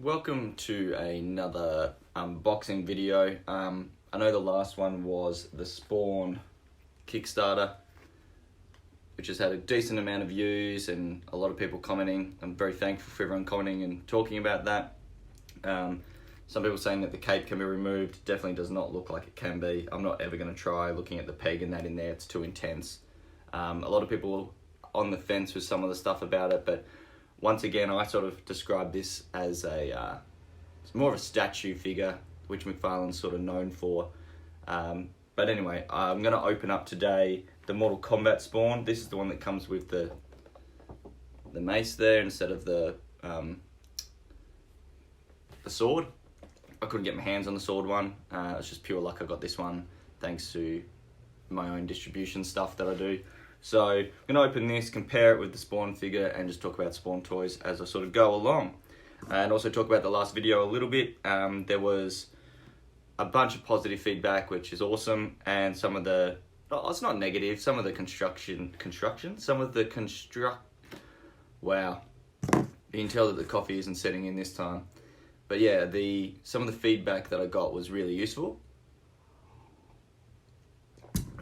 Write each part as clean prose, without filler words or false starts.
Welcome to another unboxing video. I know the last one was the Spawn Kickstarter, which has had a decent amount of views and a lot of people commenting. I'm very thankful for everyone commenting and talking about that. Some people saying that the cape can be removed. Definitely does not look like it can be. I'm not ever going to try looking at the peg and that in there. It's too intense. A lot of people on the fence with some of the stuff about it, but once again, I sort of describe this as it's more of a statue figure, which McFarlane's sort of known for. But anyway, I'm going to open up today the Mortal Kombat Spawn. This is the one that comes with the mace there instead of the sword. I couldn't get my hands on the sword one. It's just pure luck I got this one thanks to my own distribution stuff that I do. So I'm going to open this, compare it with the Spawn figure, and just talk about Spawn toys as I sort of go along. And also talk about the last video a little bit. There was a bunch of positive feedback, which is awesome, and some of the, it's not negative, some of the wow. You can tell that the coffee isn't setting in this time. But yeah, some of the feedback that I got was really useful.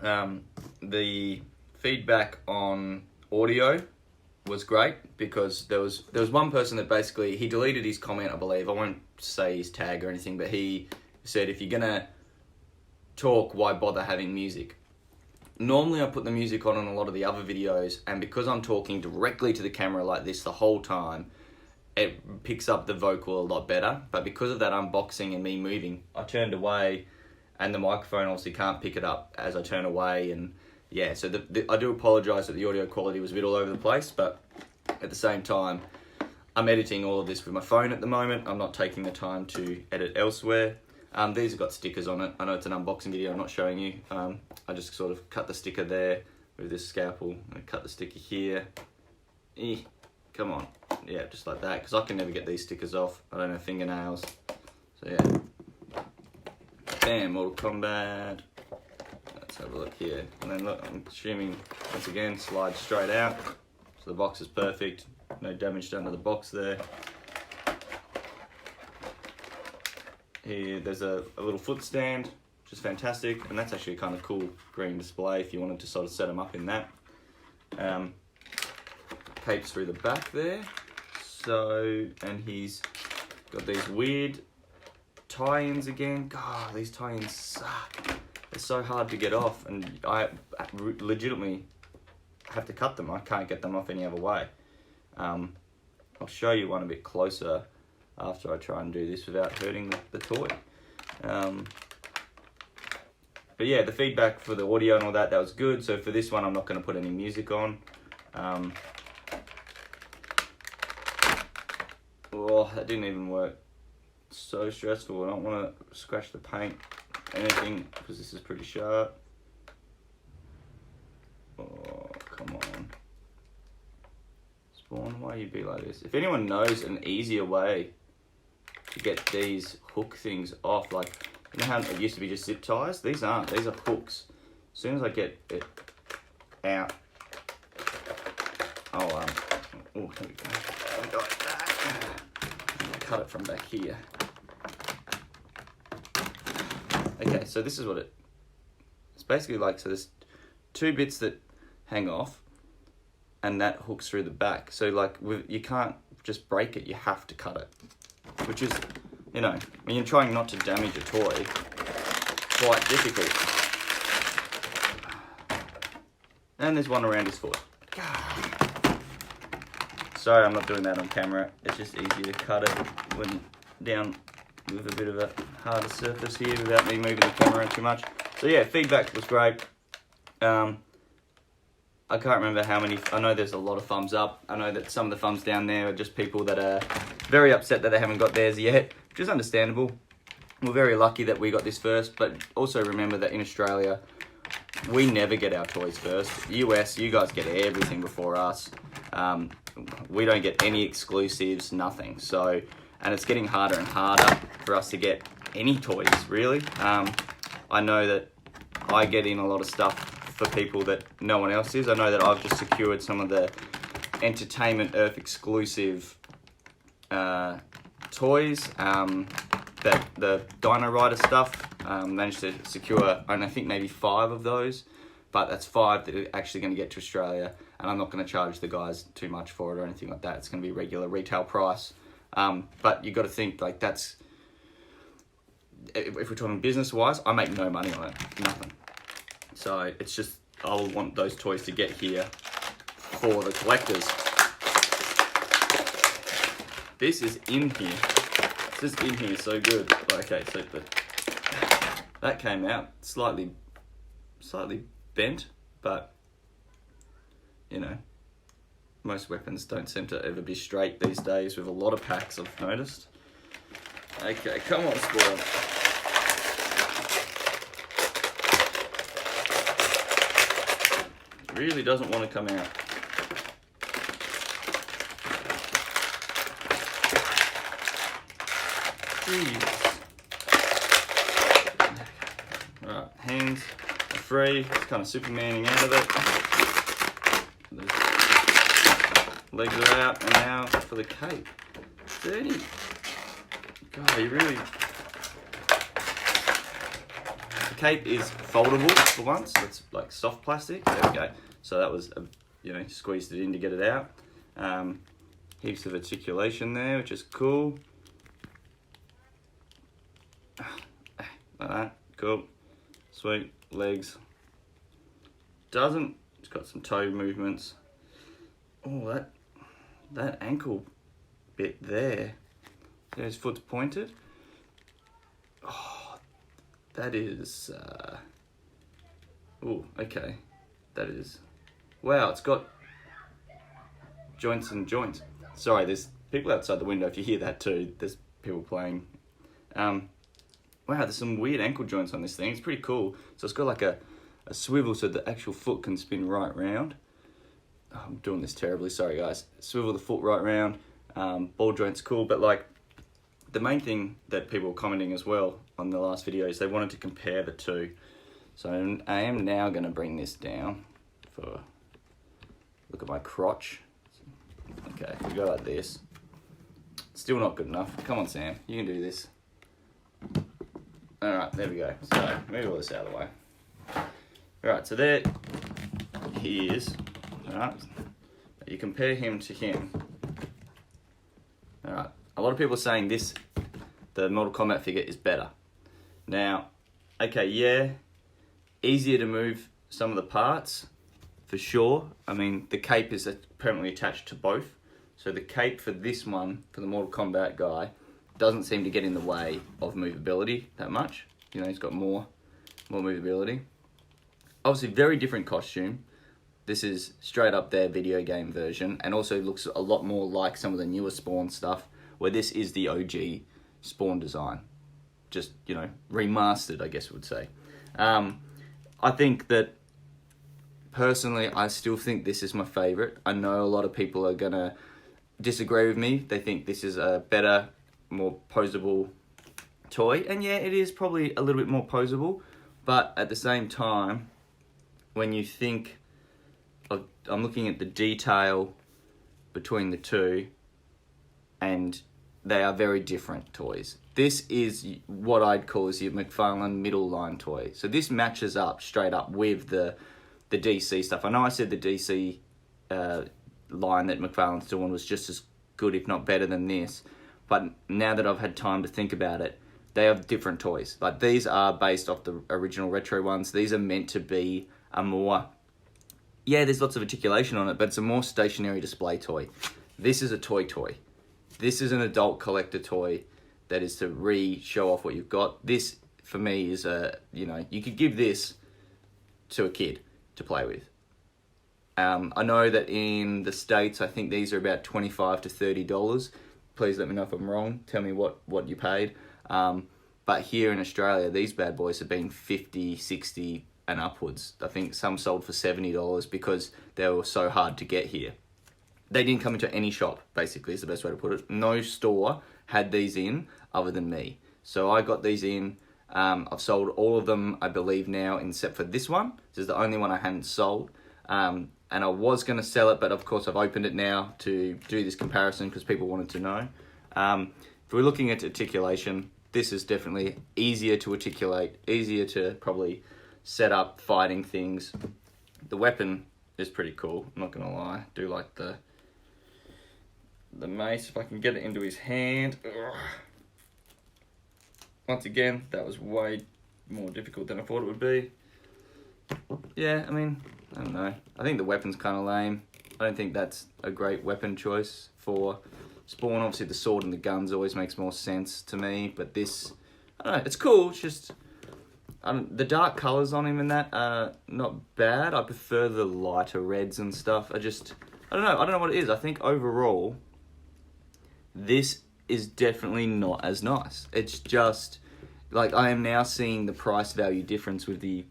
The feedback on audio was great because there was one person that basically, he deleted his comment, I believe. I won't say his tag or anything, but he said, if you're gonna talk, why bother having music? Normally I put the music on a lot of the other videos, and because I'm talking directly to the camera like this the whole time, it picks up the vocal a lot better. But because of that unboxing and me moving, I turned away, and the microphone obviously can't pick it up as I turn away. And yeah, so I do apologise that the audio quality was a bit all over the place, but at the same time, I'm editing all of this with my phone at the moment. I'm not taking the time to edit elsewhere. These have got stickers on it. I know it's an unboxing video, I'm not showing you. I just sort of cut the sticker there with this scalpel. I cut the sticker here. Come on. Yeah, just like that, because I can never get these stickers off. I don't have fingernails. So yeah. Bam, Mortal Kombat. Let's have a look here. And then look, I'm assuming, once again, slides straight out. So the box is perfect. No damage done to the box there. Here, there's a little foot stand, which is fantastic. And that's actually a kind of cool green display if you wanted to sort of set them up in that. Capes through the back there. So, and he's got these weird tie-ins again. God, these tie-ins suck. They're so hard to get off, and I legitimately have to cut them. I can't get them off any other way. I'll show you one a bit closer after I try and do this without hurting the toy. But yeah, the feedback for the audio and all that was good. So for this one, I'm not going to put any music on. Oh, that didn't even work. So stressful. I don't want to scratch the paint anything because this is pretty sharp. Oh, come on. Spawn, why you be like this? If anyone knows an easier way to get these hook things off, like, you know how it used to be just zip ties? These aren't. These are hooks. As soon as I get it out. Oh, there we go. I got that. Cut it from back here. Okay, so this is what it's basically like. So there's two bits that hang off, and that hooks through the back. So like, you can't just break it, you have to cut it. Which is, you know, when you're trying not to damage a toy, quite difficult. And there's one around his foot. Sorry, I'm not doing that on camera. It's just easier to cut it when down with a bit of a harder surface here without me moving the camera around too much. So yeah, feedback was great. I can't remember how many. I know there's a lot of thumbs up. I know that some of the thumbs down there are just people that are very upset that they haven't got theirs yet, which is understandable. We're very lucky that we got this first, but also remember that in Australia, we never get our toys first. US, you guys get everything before us. We don't get any exclusives, nothing. So, and it's getting harder and harder for us to get any toys, really. I know that I get in a lot of stuff for people that no one else is. I know that I've just secured some of the Entertainment Earth exclusive toys. That the Dino Rider stuff, managed to secure, and I think maybe 5 of those, but that's 5 that are actually going to get to Australia, and I'm not going to charge the guys too much for it or anything like that. It's going to be regular retail price. But you got to think, like, that's, if we're talking business-wise, I make no money on it, nothing. So it's just, I will want those toys to get here for the collectors. This is in here. It's just in here, so good. Okay, so that came out slightly bent, but you know, most weapons don't seem to ever be straight these days with a lot of packs, I've noticed. Okay, come on, Squirrel. Really doesn't want to come out. Jeez. Alright, hands are free. It's kind of Supermaning out of it. The legs are out, and now for the cape. Dirty. God, you really... The cape is foldable for once. It's like soft plastic. There we go. So that was, you know, squeezed it in to get it out. Heaps of articulation there, which is cool. Like that, cool, sweet, legs. It's got some toe movements. Oh, that ankle bit there. His foot's pointed. Oh, that is, oh, okay. That is, wow, it's got joints and joints. Sorry, there's people outside the window. If you hear that too, there's people playing. Wow, there's some weird ankle joints on this thing. It's pretty cool. So it's got like a swivel so the actual foot can spin right round. Oh, I'm doing this terribly, sorry guys. Swivel the foot right round. Ball joint's cool, but like the main thing that people were commenting as well on the last video is they wanted to compare the two. So I am now going to bring this down for, look at my crotch. Okay, we go like this. Still not good enough. Come on, Sam, you can do this. Alright, there we go. So, move all this out of the way. Alright, so there he is. Alright, you compare him to him. Alright, a lot of people are saying the Mortal Kombat figure is better. Now, okay, yeah, easier to move some of the parts, for sure. I mean, the cape is permanently attached to both. So the cape for this one, for the Mortal Kombat guy, doesn't seem to get in the way of movability that much. You know, he's got more movability. Obviously, very different costume. This is straight up their video game version, and also looks a lot more like some of the newer Spawn stuff, where this is the OG Spawn design. Just, you know, remastered, I guess we would say. I think that, personally, I still think this is my favourite. I know a lot of people are going to disagree with me. They think this is a better, more posable toy, and yeah, it is probably a little bit more posable, but at the same time, when you think of, I'm looking at the detail between the two, and they are very different toys. This is what I'd call as your McFarlane middle line toy. So this matches up straight up with the DC stuff. I know I said the DC line that McFarlane's doing was just as good, if not better than this. But now that I've had time to think about it, they have different toys. Like, these are based off the original retro ones. These are meant to be a more, yeah, there's lots of articulation on it, but it's a more stationary display toy. This is a toy. This is an adult collector toy that is to show off what you've got. This, for me, is a, you know, you could give this to a kid to play with. I know that in the States, I think these are about $25 to $30. Please let me know if I'm wrong. Tell me what you paid. But here in Australia, these bad boys have been $50, $60 and upwards. I think some sold for $70 because they were so hard to get here. They didn't come into any shop, basically, is the best way to put it. No store had these in other than me. So I got these in. I've sold all of them, I believe now, except for this one. This is the only one I hadn't sold. And I was going to sell it, but of course I've opened it now to do this comparison because people wanted to know. if we're looking at articulation, this is definitely easier to articulate, easier to probably set up fighting things. The weapon is pretty cool, I'm not gonna lie. I do like the mace, if I can get it into his hand. Ugh. Once again, that was way more difficult than I thought it would be. Yeah, I mean, I don't know. I think the weapon's kind of lame. I don't think that's a great weapon choice for Spawn. Obviously, the sword and the guns always makes more sense to me, but this, I don't know, it's cool. It's just, the dark colours on him and that are not bad. I prefer the lighter reds and stuff. I don't know what it is. I think overall, this is definitely not as nice. It's just, like, I am now seeing the price value difference with the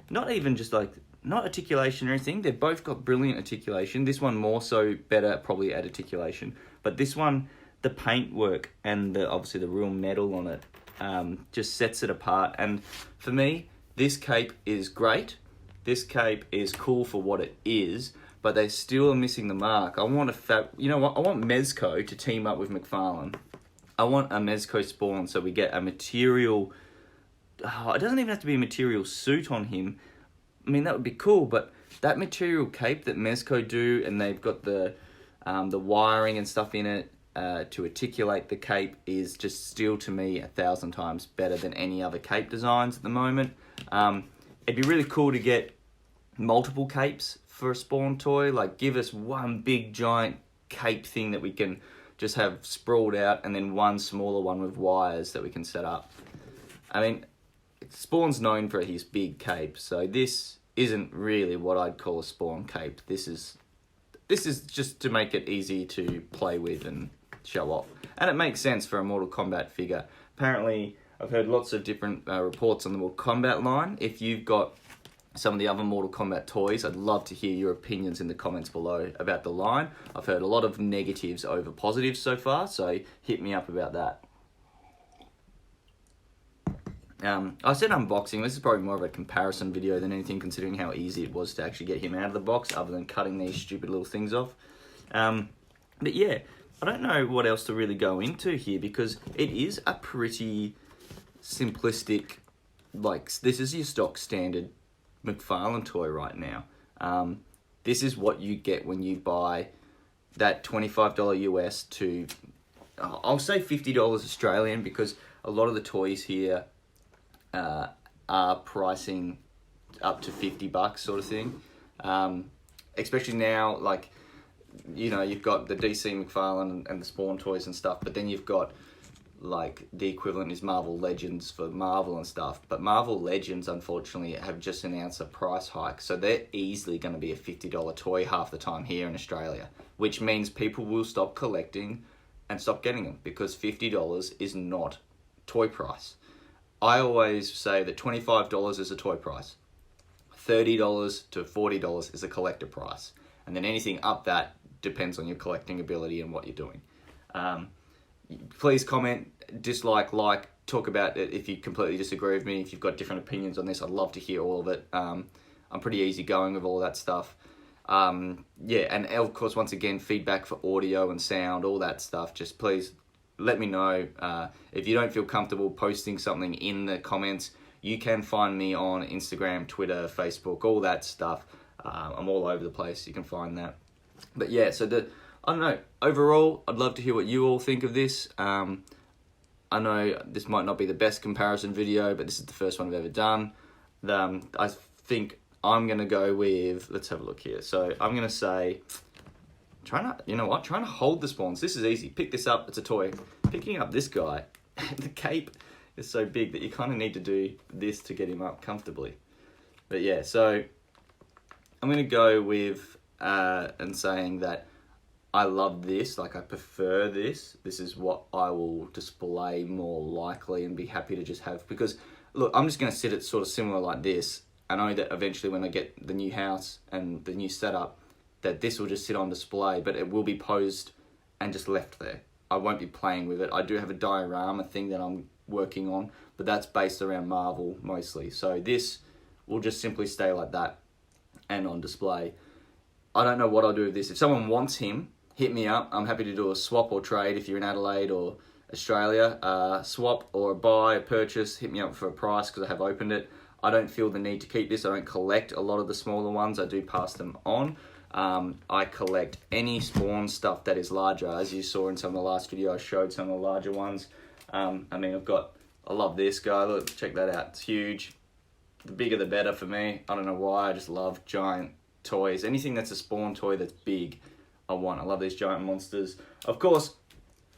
not even just like, not articulation or anything. They've both got brilliant articulation. This one more so better probably at articulation. But this one, the paintwork and obviously the real metal on it just sets it apart. And for me, this cape is great. This cape is cool for what it is, but they still are missing the mark. I want you know what? I want Mezco to team up with McFarlane. I want a Mezco Spawn so we get a material. It doesn't even have to be a material suit on him. I mean, that would be cool, but that material cape that Mezco do, and they've got the wiring and stuff in it to articulate the cape, is just still to me 1,000 times better than any other cape designs at the moment. It'd be really cool to get multiple capes for a Spawn toy. Like, give us one big giant cape thing that we can just have sprawled out, and then one smaller one with wires that we can set up. I mean, Spawn's known for his big cape, so this isn't really what I'd call a Spawn cape. This is just to make it easy to play with and show off. And it makes sense for a Mortal Kombat figure. Apparently, I've heard lots of different reports on the Mortal Kombat line. If you've got some of the other Mortal Kombat toys, I'd love to hear your opinions in the comments below about the line. I've heard a lot of negatives over positives so far, so hit me up about that. I said unboxing. This is probably more of a comparison video than anything, considering how easy it was to actually get him out of the box, other than cutting these stupid little things off. But yeah, I don't know what else to really go into here, because it is a pretty simplistic, like, this is your stock standard McFarlane toy right now. This is what you get when you buy that $25 US to, I'll say $50 Australian, because a lot of the toys here are pricing up to $50 sort of thing. Especially now, like, you know, you've got the DC McFarlane and the Spawn toys and stuff, but then you've got, like, the equivalent is Marvel Legends for Marvel and stuff. But Marvel Legends, unfortunately, have just announced a price hike, so they're easily going to be a $50 toy half the time here in Australia, which means people will stop collecting and stop getting them, because $50 is not toy price. I always say that $25 is a toy price, $30 to $40 is a collector price, and then anything up that depends on your collecting ability and what you're doing. Please comment, dislike, like, talk about it if you completely disagree with me. If you've got different opinions on this, I'd love to hear all of it. I'm pretty easygoing with all that stuff. Yeah, and of course, once again, feedback for audio and sound, all that stuff. Just please let me know. If you don't feel comfortable posting something in the comments, you can find me on Instagram, Twitter, Facebook, all that stuff. I'm all over the place. You can find that. But yeah, so I don't know. Overall, I'd love to hear what you all think of this. I know this might not be the best comparison video, but this is the first one I've ever done. I think I'm going to go with, let's have a look here. So I'm going to say, trying to hold the Spawns. This is easy. Pick this up. It's a toy. Picking up this guy, the cape is so big that you kind of need to do this to get him up comfortably. But yeah, so I'm going to go with and saying that I love this. Like, I prefer this. This is what I will display more likely and be happy to just have. Because, look, I'm just going to sit it sort of similar like this. I know that eventually when I get the new house and the new setup, that this will just sit on display, but it will be posed and just left there. I won't be playing with it. I do have a diorama thing that I'm working on, but that's based around Marvel mostly. So this will just simply stay like that and on display. I don't know what I'll do with this. If someone wants him, hit me up. I'm happy to do a swap or trade if you're in Adelaide or Australia. Swap or buy, purchase, hit me up for a price because I have opened it. I don't feel the need to keep this. I don't collect a lot of the smaller ones. I do pass them on. I collect any Spawn stuff that is larger. As you saw in some of the last video, I showed some of the larger ones. I mean, I love this guy. Look, check that out. It's huge. The bigger the better for me. I don't know why. I just love giant toys. Anything that's a Spawn toy that's big, I want. I love these giant monsters. Of course,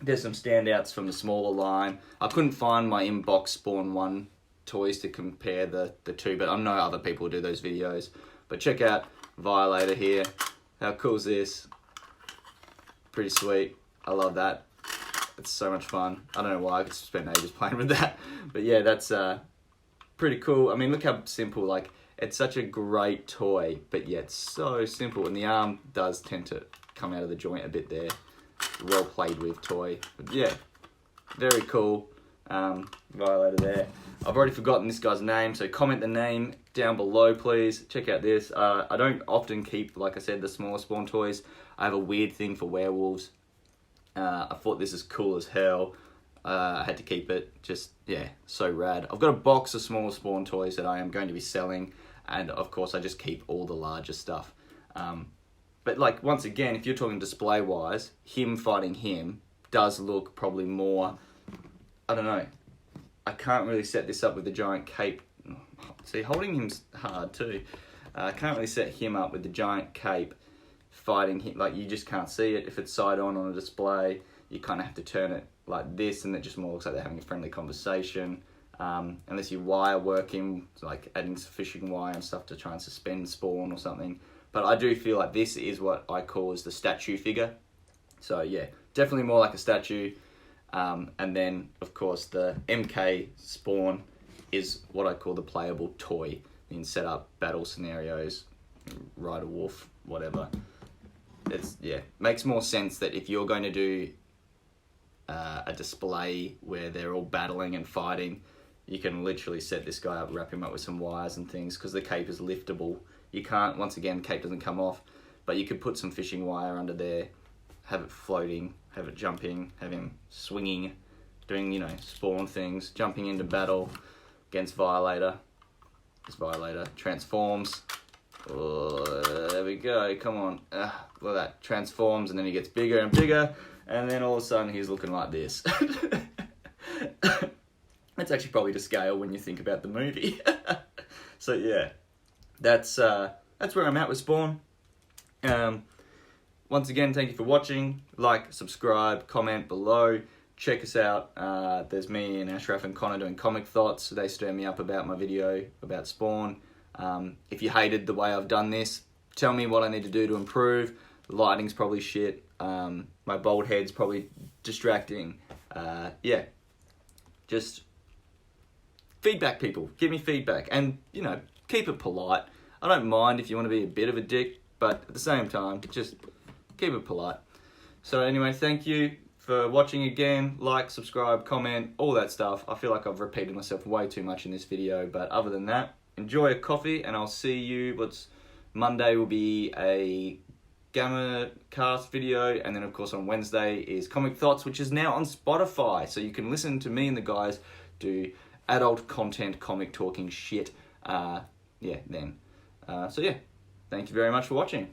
there's some standouts from the smaller line. I couldn't find my Unbox Spawn 1 toys to compare the two, but I know other people do those videos. But check out Violator here. How cool is this? Pretty sweet. I love that. It's so much fun. I don't know why. I could spend ages playing with that. But yeah, that's pretty cool. I mean, look how simple. Like, it's such a great toy, but yet so simple. And the arm does tend to come out of the joint a bit there. Well played with toy. But yeah, very cool. Violator there. I've already forgotten this guy's name, so comment the name down below, please. Check out this. I don't often keep, like I said, the smaller Spawn toys. I have a weird thing for werewolves. I thought this is cool as hell. I had to keep it. Just, yeah, so rad. I've got a box of smaller Spawn toys that I am going to be selling, and of course I just keep all the larger stuff. But like, once again, if you're talking display-wise, him fighting him does look probably more, I don't know. I can't really set this up with the giant cape. See, holding him's hard too. I can't really set him up with the giant cape fighting him. Like, you just can't see it. If it's side on a display, you kind of have to turn it like this, and it just more looks like they're having a friendly conversation. Unless you wire work him, like adding some fishing wire and stuff to try and suspend Spawn or something. But I do feel like this is what I call as the statue figure. So yeah, definitely more like a statue. And then, of course, the MK Spawn is what I call the playable toy. You can set up battle scenarios, ride a wolf, whatever. It's, yeah, makes more sense that if you're going to do a display where they're all battling and fighting, you can literally set this guy up, wrap him up with some wires and things, because the cape is liftable. You can't, once again, the cape doesn't come off, but you could put some fishing wire under there, have it floating, have it jumping, have him swinging, doing, you know, Spawn things, jumping into battle against Violator. This Violator transforms. Oh, there we go, come on. Look at that, transforms, and then he gets bigger and bigger, and then all of a sudden he's looking like this. That's actually probably to scale when you think about the movie. So yeah, that's where I'm at with Spawn. Once again, thank you for watching. Like, subscribe, comment below. Check us out. There's me and Ashraf and Connor doing comic thoughts. They stir me up about my video about Spawn. If you hated the way I've done this, tell me what I need to do to improve. The lighting's probably shit. My bald head's probably distracting. Yeah, just feedback, people. Give me feedback. And, you know, keep it polite. I don't mind if you want to be a bit of a dick, but at the same time, just keep it polite. So anyway, thank you for watching again. Like, subscribe, comment, all that stuff. I feel like I've repeated myself way too much in this video, but other than that, enjoy a coffee, and I'll see you. Monday will be a Gamma Cast video, and then of course on Wednesday is Comic Thoughts, which is now on Spotify, so you can listen to me and the guys do adult content, comic talking shit. Yeah, then. So yeah, thank you very much for watching.